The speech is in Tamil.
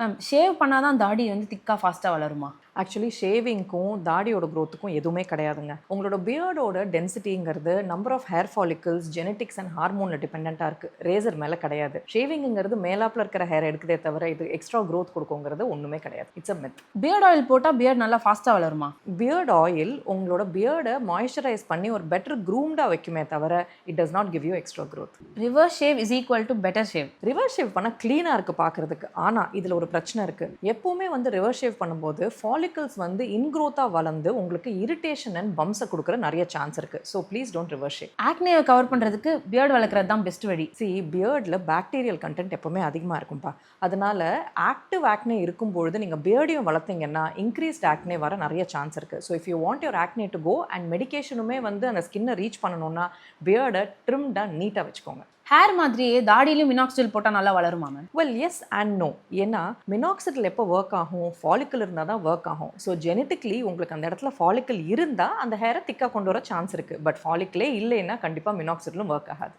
மேம் ஷேவ் பண்ணாதான் தாடி வந்து திக்கா ஃபாஸ்ட்டாக வளருமா? ஆக்சுவலி ஷேவிங்க்கும் தாடியோட க்ரோத்துக்கும் எதுவுமே கிடையாதுங்க. உங்களோட பியர்டோட டென்சிட்டிங்கிறது number of hair follicles, genetics and ஹார்மோனில் டிபெண்ட்டாக இருக்குது. ரேசர் மேலே கிடையாது. ஷேவிங்கிறது மேலாப்பில் இருக்கிற ஹேர் எடுக்கதே தவிர இது எக்ஸ்ட்ரா க்ரோத் கொடுக்குங்கிறது ஒன்றுமே கிடையாது. It's a myth. Beard oil போட்டால் பியர்ட் நல்லா ஃபாஸ்ட்டாக வளருமா? பியர்ட் ஆயில் உங்களோட பியர்டை மாய்ஸ்சரைஸ் பண்ணி ஒரு பெட்டர் க்ரூம்டாக வைக்குமே தவிர it does not give you extra growth. Reverse shave is equal to better shave. Reverse shave பண்ணால் க்ளீனாக இருக்குது பார்க்குறதுக்கு. ஆனால் இதில் ஒரு பிரச்சனை இருக்குது. எப்போவுமே வந்து ரிவர்ஸ் ஷேவ் பண்ணும்போது ஃபாலிக்கல்ஸ் வந்து இன்க்ரோத்தாக வளர்ந்து உங்களுக்கு இரிட்டேஷன் அண்ட் பம்ஸை கொடுக்குற நிறைய சான்ஸ் இருக்குது. So please don't reverse shave. ஆக்னேவை கவர் பண்ணுறதுக்கு பியர்ட் வளர்க்குறது தான் பெஸ்ட் வழி. பியர்டில் பாக்டீரியல் கண்டென்ட் எப்போவுமே அதிகமாக இருக்கும்பா. அதனால ஆக்டிவ் ஆக்னே இருக்கும்பொழுது நீங்கள் பியர்டையும் வளர்த்தீங்கன்னா இன்க்ரீஸ்ட் ஆக்னே வர நிறைய சான்ஸ் இருக்குது. So if you want your acne to go and மெடிக்கேஷனுமே வந்து அந்த ஸ்கின்னை ரீச் பண்ணணும்னா பியர்டை ட்ரிம்டாக நீட்டாக வச்சுக்கோங்க. ஹேர் மாதிரியே தாடியிலும் மினாக்சிடில் போட்டால் நல்லா வளருமா ma'am? Well yes and no. ஏன்னா மினாக்சிடில் எப்போ ஒர்க் ஆகும்? ஃபாலிக்கல் இருந்தால் தான் ஒர்க் ஆகும். ஸோ ஜெனட்டிக்லி உங்களுக்கு அந்த இடத்துல ஃபாலிக்கல் இருந்தால் அந்த ஹேரை திக்காக கொண்டு வர சான்ஸ் இருக்குது. பட் ஃபாலிக்கலே இல்லைன்னா கண்டிப்பாக மினாக்சிடிலும் ஒர்க் ஆகாது.